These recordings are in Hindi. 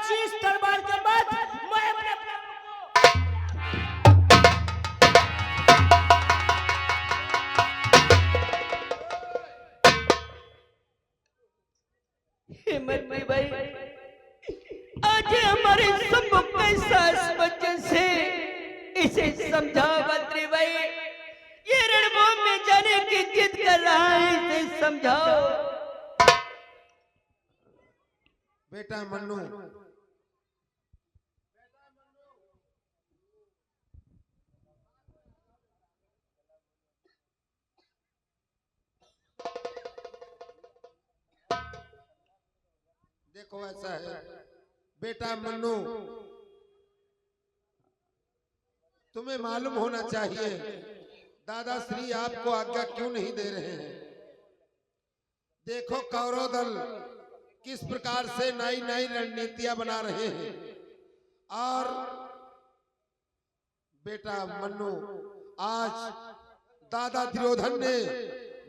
आज इस दरबार के बाद मैं अपने हिम्मत नहीं भाई, आज हमारे सम्मुख कैसा बच्चन से इसे समझाओ मंत्री भाई, ये रणभूमि में जाने की जिद कर रहा है, इसे समझाओ। बेटा मन्नू, देखो ऐसा है बेटा मन्नू, तुम्हें मालूम होना चाहिए दादाश्री आपको आज्ञा क्यों नहीं दे रहे हैं। देखो कौरव दल किस प्रकार से नई नई रणनीतियां बना रहे हैं, और बेटा मन्नू आज दादा दुर्योधन ने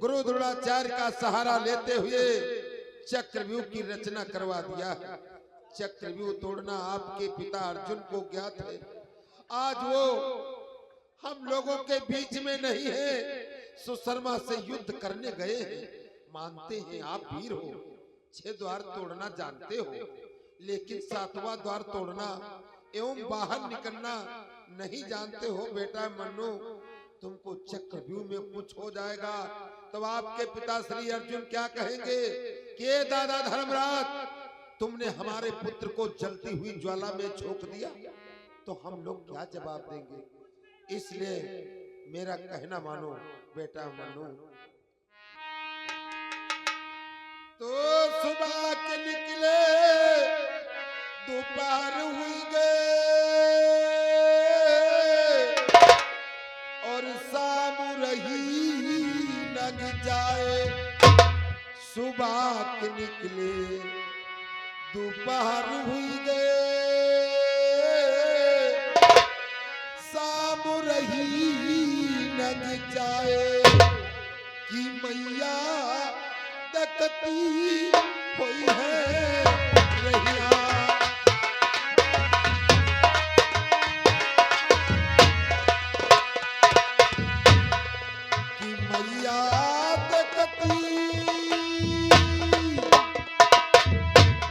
गुरु द्रोणाचार्य का सहारा लेते हुए चक्रव्यूह की रचना करवा दिया। चक्रव्यूह तोड़ना आपके पिता अर्जुन को ज्ञात है। आज वो हम लोगों के बीच में नहीं है, सुशर्मा से युद्ध करने गए हैं। मानते हैं आप वीर हो, 6 द्वार तोड़ना जानते हो, लेकिन 7वां द्वार तोड़ना एवं बाहर निकलना नहीं जानते हो। बेटा मन्नू, तुमको चक्रव्यूह में कुछ हो जाएगा तो आपके पिता श्री अर्जुन क्या कहेंगे कि दादा धर्मराज, तुमने हमारे पुत्र को जलती हुई ज्वाला में झोंक दिया, तो हम लोग क्या जवाब देंगे। इसलिए मेरा कहना मानो बेटा मन्नू। तो सुबह के निकले दोपहर हुई गए और शाम रही लग जाए। सुबह के निकले दोपहर हुई गए, शाम रही लग जाए कि मैया दकती हुई है रहिया। कि मैया दकती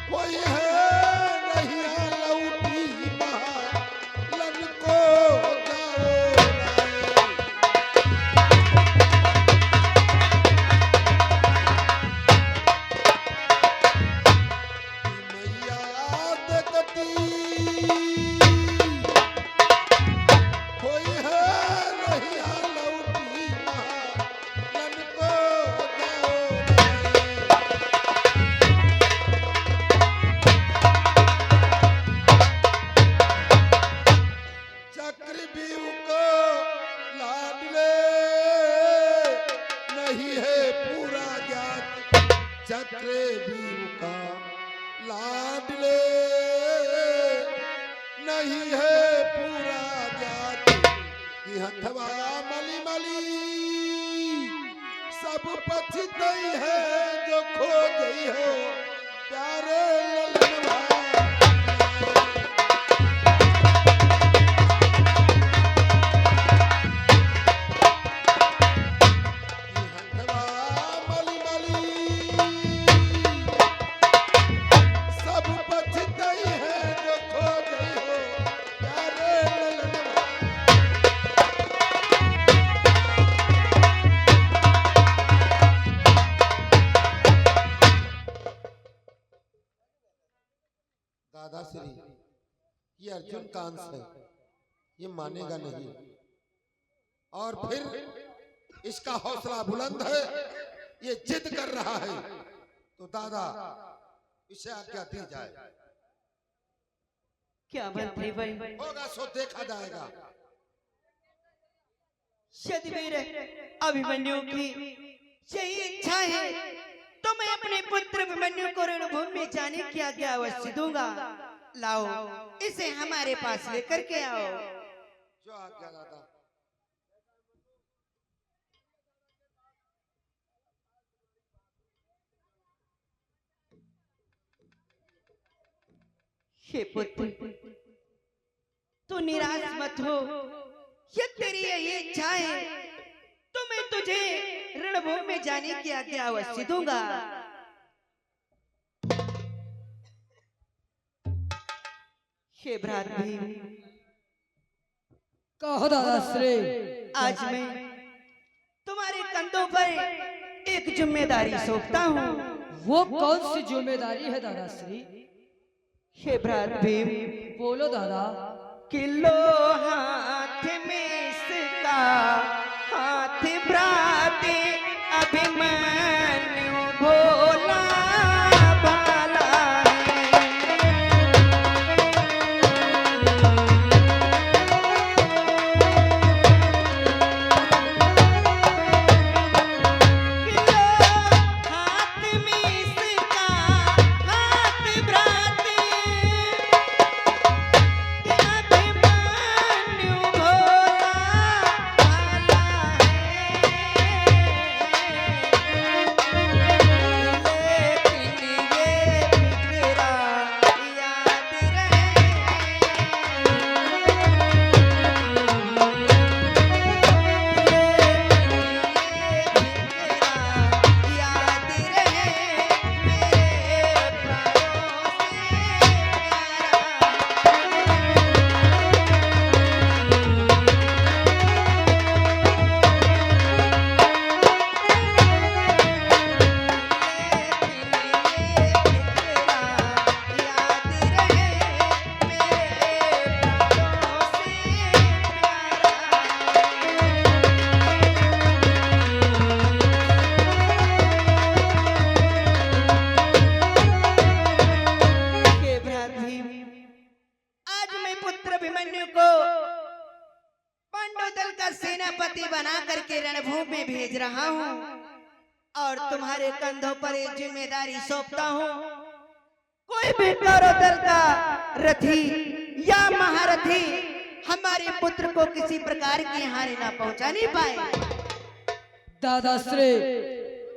हुई है रहिया, लौटी महालन को जाओ लाए। चक्रव्यूह को लाडले नहीं है पूरा ज्ञात, चक्रव्यूह का लाडले नहीं है पूरा ज्ञात। कि हथवा मली मली सब पछतई है, जो खो गई हो प्यारे ललनवा। दादाश्री, ये अर्जुन का अंश है, ये मानेगा नहीं, और फिर इसका हौसला बुलंद है, ये जिद कर रहा है, तो दादा इसे आज्ञा दी जाए। क्या मंत्री भाई, होगा सो देखा जाएगा। सदवीर अभिमन्यु की सही इच्छा है तो मैं अपने पुत्र अभिमन्यु को रणभूमि में जाने की आज्ञा अवश्य दूंगा। लाओ इसे हमारे पास लेकर के आओ। जो आज्ञा दादा। हे पुत्र, तू निराश मत हो। ये तेरी ये इच्छा है तो मैं तुझे रणभूमि में जाने की आज्ञा अवश्य दूंगा। हे भ्रात भीम, कहो दादा श्री। आज मैं तुम्हारे कंधों पर एक जिम्मेदारी सौंपता हूँ। वो कौन सी जिम्मेदारी है दादा श्री? हे भ्रात भीम, बोलो दादा। किलो हाथ में इसका, हाथ भ्रात अभिमन्यु भोला भाला बना करके रणभूमि में भेज रहा हूँ और तुम्हारे कंधों पर एक जिम्मेदारी सौंपता हूँ। कोई भी कौरव दल का रथी या महारथी हमारे पुत्र को किसी प्रकार की हानि ना पहुंचानी पाए। दादा श्री,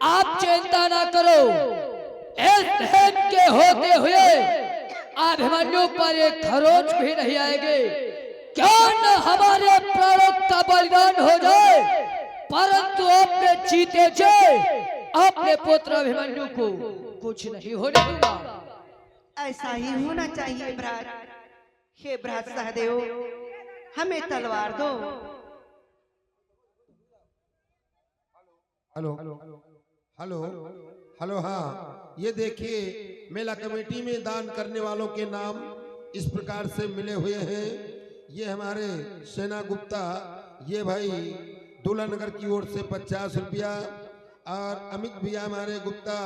आप चिंता ना करो। इस धन के होते हुए अभिमन्यु पर एक खरोच भी नहीं आएंगे। क्यों न हमारे प्राणों का बलिदान हो जाए, परंतु अपने जीते जाए अपने पुत्र अभिमन्यु को कुछ नहीं होने दूंगा। ऐसा ही होना चाहिए भ्रात। हे भ्रात सहदेव, हमें तलवार दो। हेलो हेलो हेलो, हाँ, ये देखिए मेला कमेटी में दान करने वालों के नाम इस प्रकार से मिले हुए हैं। ये हमारे सेना गुप्ता, ये भाई दूलानगर की ओर से 50 रुपया, और अमित भैया हमारे गुप्ता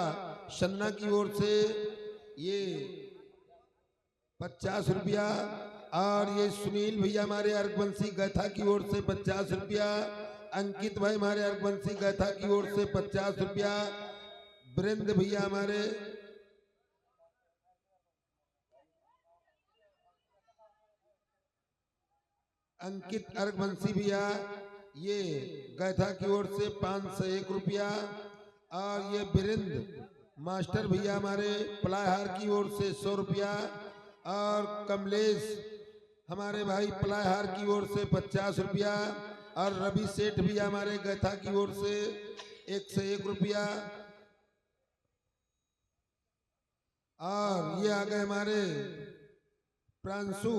सन्ना की ओर से ये 50 रुपया, और ये सुनील भैया हमारे अर्घवंशी गैथा की ओर से 50 रुपया, अंकित भाई हमारे अर्घवंशी गैथा की ओर से 50 रुपया, वीरेंद्र भैया हमारे अंकित अर्घवंशी भैया ये गैथा की ओर से 501 रुपया, और ये वीरेंद्र मास्टर भैया हमारे पलायहार की ओर से 100 रुपया, और कमलेश हमारे भाई पलायहार की ओर से 50 रुपया, और रवि सेठ भैया हमारे गैथा की ओर से 101 रुपया, और ये आ गए हमारे प्रांशु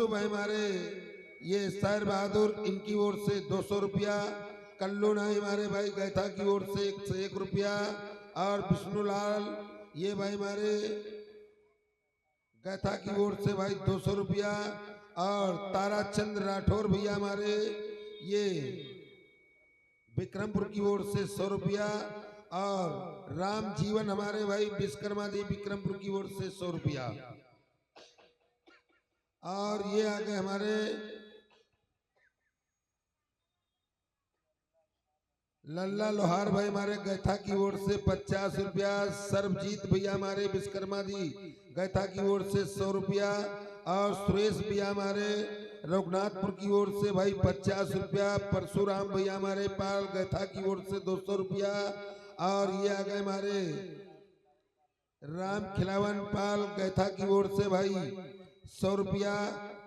भाई हमारे ये शायर बहादुर, इनकी ओर से 200 रुपया, कल्लू नाई हमारे भाई गैथा की ओर से 101 रुपया, और विष्णुलाल ये भाई हमारे गैथा की ओर से भाई 200 रुपया, और ताराचंद राठौर भैया हमारे ये विक्रमपुर की ओर से 100 रुपया, और राम जीवन हमारे भाई विश्वकर्मा देवी विक्रमपुर की ओर से 100 रुपया, और ये आ गए हमारे लल्ला लोहार भाई हमारे गैथा की ओर से 50 रुपया, सर्वजीत भैया हमारे विश्वकर्मा दी गैथा की ओर से 100 रुपया, और सुरेश भैया हमारे रघुनाथपुर की ओर से भाई 50 रुपया, परशुराम भैया हमारे पाल गैथा की ओर से 200 रुपया, और ये आ गए हमारे राम खिलावन पाल गैथा की ओर से भाई 100 रुपया,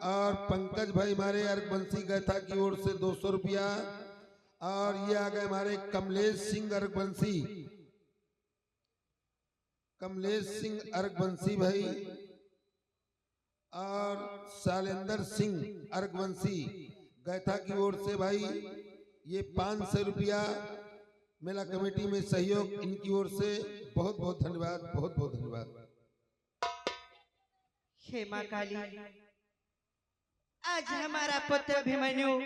और पंकज भाई हमारे अर्गवंशी गैथा की ओर से 200 रुपया, और ये आ गए हमारे कमलेश सिंह अर्गवंशी भाई, और शैलेंद्र सिंह अर्गवंशी गैथा की ओर से भाई ये 500 रुपया मेला कमेटी में सहयोग इनकी ओर से बहुत बहुत धन्यवाद, बहुत बहुत धन्यवाद। हे मां काली, आज हमारा पुत्र अभिमन्यु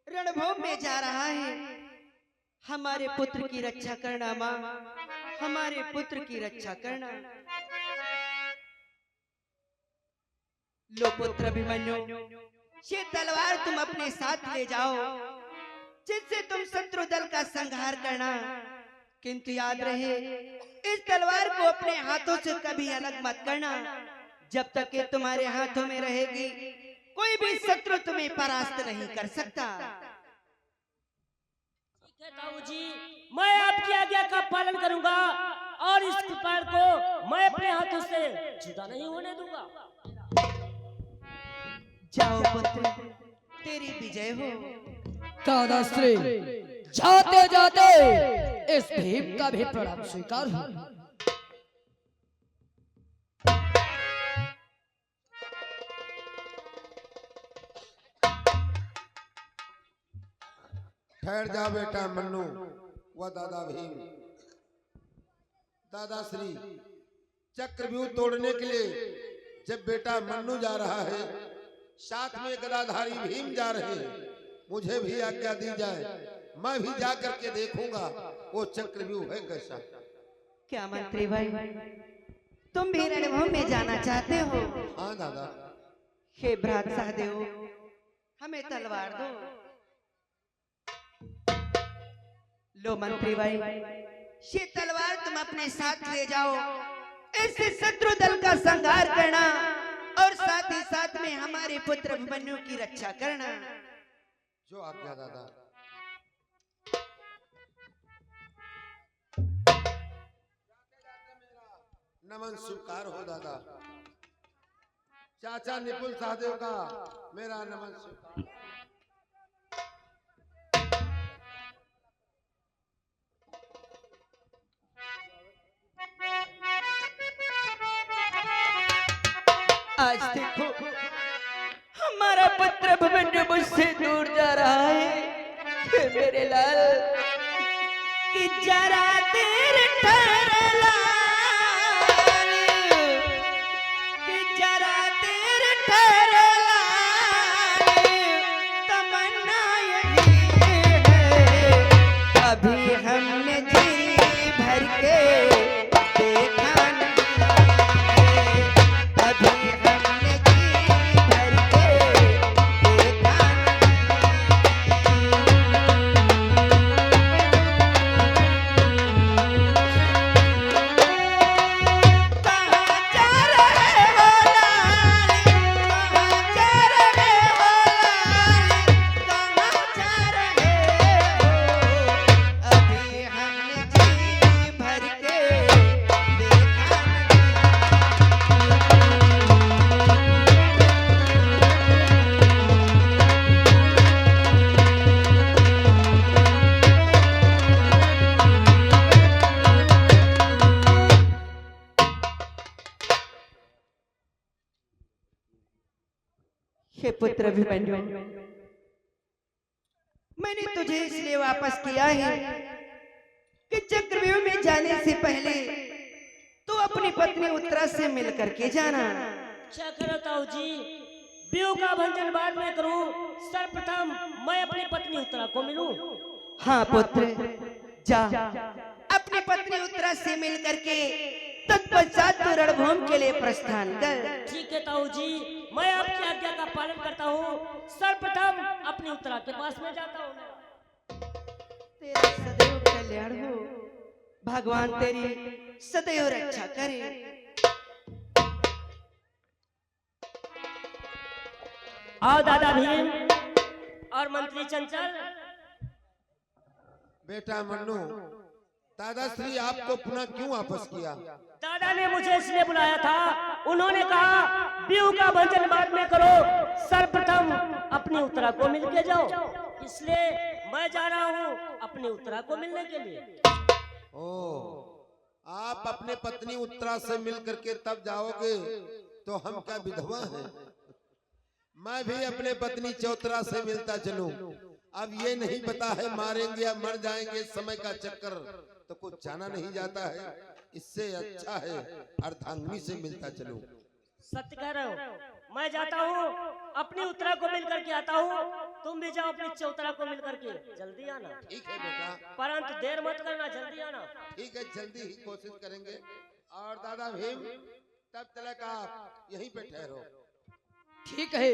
रणभूमि में जा रहा है। हमारे पुत्र की रक्षा करना मां, हमारे पुत्र की रक्षा करना। लो पुत्र अभिमन्यु, ये तलवार तुम अपने साथ ले जाओ, जिससे तुम शत्रु दल का संहार करना। किंतु याद रहे, इस तलवार को अपने हाथों से कभी अलग मत करना। जब तक ये तुम्हारे हाथों में रहेगी, कोई भी शत्रु तुम्हें परास्त नहीं कर सकता। ठीक है ताऊ जी, मैं आपकी आज्ञा का पालन करूंगा और इस कृपाण को मैं अपने हाथों से जुदा नहीं होने दूंगा। जाओ पुत्र, तेरी विजय हो। दादाश्री, जाते जाते इस भीम का भी प्रणाम स्वीकार हो। ठहर जा बेटा मन्नू व दादा भीम। दादाश्री, चक्रव्यूह तोड़ने के लिए जब बेटा मन्नू जा रहा है, साथ में गदाधारी भीम जा रहे हैं, मुझे भी आज्ञा दी जाए, मैं भी जा करके देखूंगा वो चक्रव्यूह है कैसा। क्या मंत्री भाई, तुम भी रणभूमि में जाना चाहते हो? हाँ दादा। हे भ्रात सहदेव, हमें तलवार दो। लो मंत्री भाई, ये तलवार तुम अपने साथ ले जाओ, इससे शत्रु दल का संहार करना और साथ ही साथ में हमारे पुत्र अभिमन्यु की रक्षा करना। जो आज्ञा दादा। नमन स्वीकार हो दादा। चाचा निपुल सहदेव का मेरा नमन स्वीकार। आज देखो, हमारा पुत्र अभिमन्यु मुझसे दूर जा रहा है। मेरे लाल, कि जरा देर ठहर लाल, कि जरा देर ठहर लाल, तमन्ना यही है, अभी हमने जी भर के देखा नहीं, अभी हमने जी भर के देखा कहाँ जा रहे हो लाल, कहाँ जा रहे हो लाल, कहाँ जा रहे हो, अभी हमने जी भर के देखा हे पुत्र अभिमन्यु, मैंने तुझे इसलिए वापस किया है कि चक्रव्यूह में जाने से पहले तू अपनी पत्नी उत्तरा से मिल करके जाना। क्या करो ताऊ जी, व्यूह का भंजन बाद में करूं, सर्वप्रथम मैं अपनी पत्नी उत्तरा को मिलूं। हाँ पुत्र, जा अपनी पत्नी उत्तरा से मिल करके तत्पश्चात तू रणभूमि के लिए प्रस्थान कर। ठीक है ताऊ जी, मैं आपकी आज्ञा का पालन करता हूँ। सर्वप्रथम अपनी उत्तरा के पास में जाता हूँ। तेरा सदैव कल्याण हो, भगवान तेरी सदैव रक्षा करे। आओ दादा भीम और मंत्री चंचल। बेटा मन्नू, दादाश्री आपको पुनः क्यों वापस किया? दादा ने मुझे इसलिए बुलाया था, उन्होंने कहा व्यू का भंजन बाद में करो, सर्वप्रथम अपनी उत्तरा को मिल के जाओ, इसलिए मैं जा रहा हूँ अपनी उत्तरा को मिलने के लिए। ओ, आप अपने पत्नी उत्तरा से मिल करके तब जाओगे, तो हम क्या विधवा हैं? मैं भी अपने पत्नी चौतरा से मिलता चलूं। अब ये नहीं पता है मारेंगे या मर जाएंगे, समय का चक्कर तो कुछ जाना नहीं जाता है। इससे अच्छा है अर्धांगिनी से मिलता चलूं। सत्य कह रहे हो, मैं जाता हूँ अपनी उत्तरा को मिल करके आता हूँ, तुम भी जाओ अपनी चौतरा को मिल करके, जल्दी आना। ठीक है बेटा, परंतु देर मत करना, जल्दी आना। ठीक है, जल्दी ही कोशिश करेंगे। और दादा भीम, तब तक आप यहीं पे ठहरो। ठीक है,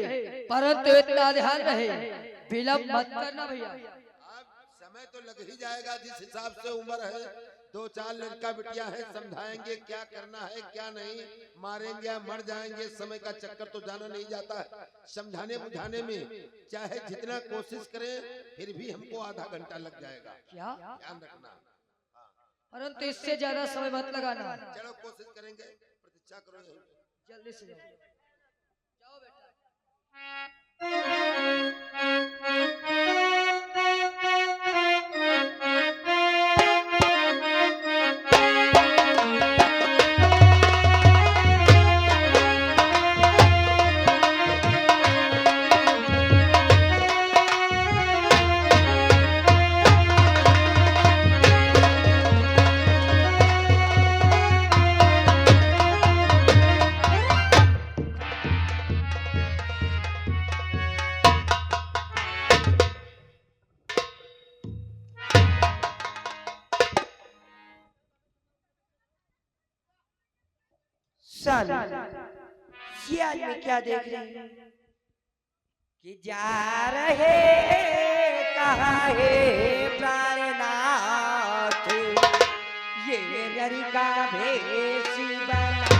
परंतु इतना ध्यान रहे, विलम्ब मत करना भैया। अब समय तो लग ही जाएगा, जिस हिसाब से उम्र है, 2-4 लड़का बिटिया है, समझाएंगे क्या करना है क्या नहीं, मारेंगे या मर जाएंगे, समय का चक्कर तो जाना नहीं जाता है। समझाने बुझाने में चाहे जितना कोशिश करें, फिर भी हमको आधा घंटा लग जाएगा। क्या? ध्यान रखना। परंतु इससे ज्यादा समय मत लगाना। चलो कोशिश करेंगे, प्रतीक्षा करो यहीं पे। जल्दी से जाओ। जाओ बेटा। साली, ये आज में क्या देख रही है कि जा रहे कहाँ है प्राणनाथ, ये नरी का भेष बनाया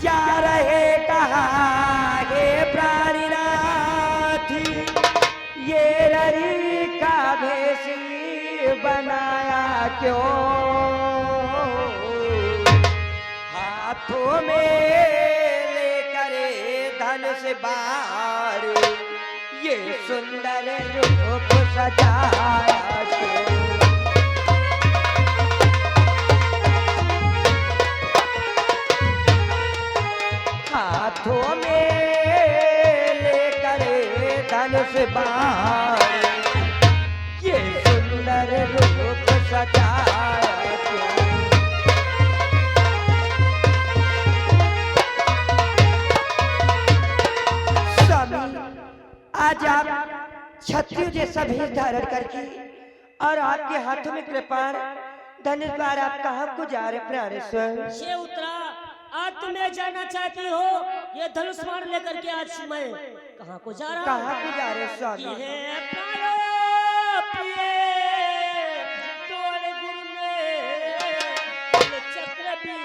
जा रहे कहाँ है प्राणनाथ, ये नरी का भेष बनाया क्यों, हाथों में लेकर धनुष बाण, ये सुंदर रूप सजाया क्यों। हाथों में लेकर धनुष बाण, ये सुंदर रूप सजाया क्यों। स्वामी, आज आप क्षत्रिय जैसा भेष धारण करके और आपके हाथों में कृपाण धनुष बाण, आप कहाँ को जा रहे प्राणेश्वर? ये उत्तरा, आज तुम्हें जाना चाहती हो, ये धनुष बाण लेकर के आज मैं कहाँ को जा रहा हूँ? कहाँ को जा रहे स्वामी? ये प्राणो प्रिय तोड़ गुरु ने चक्र भी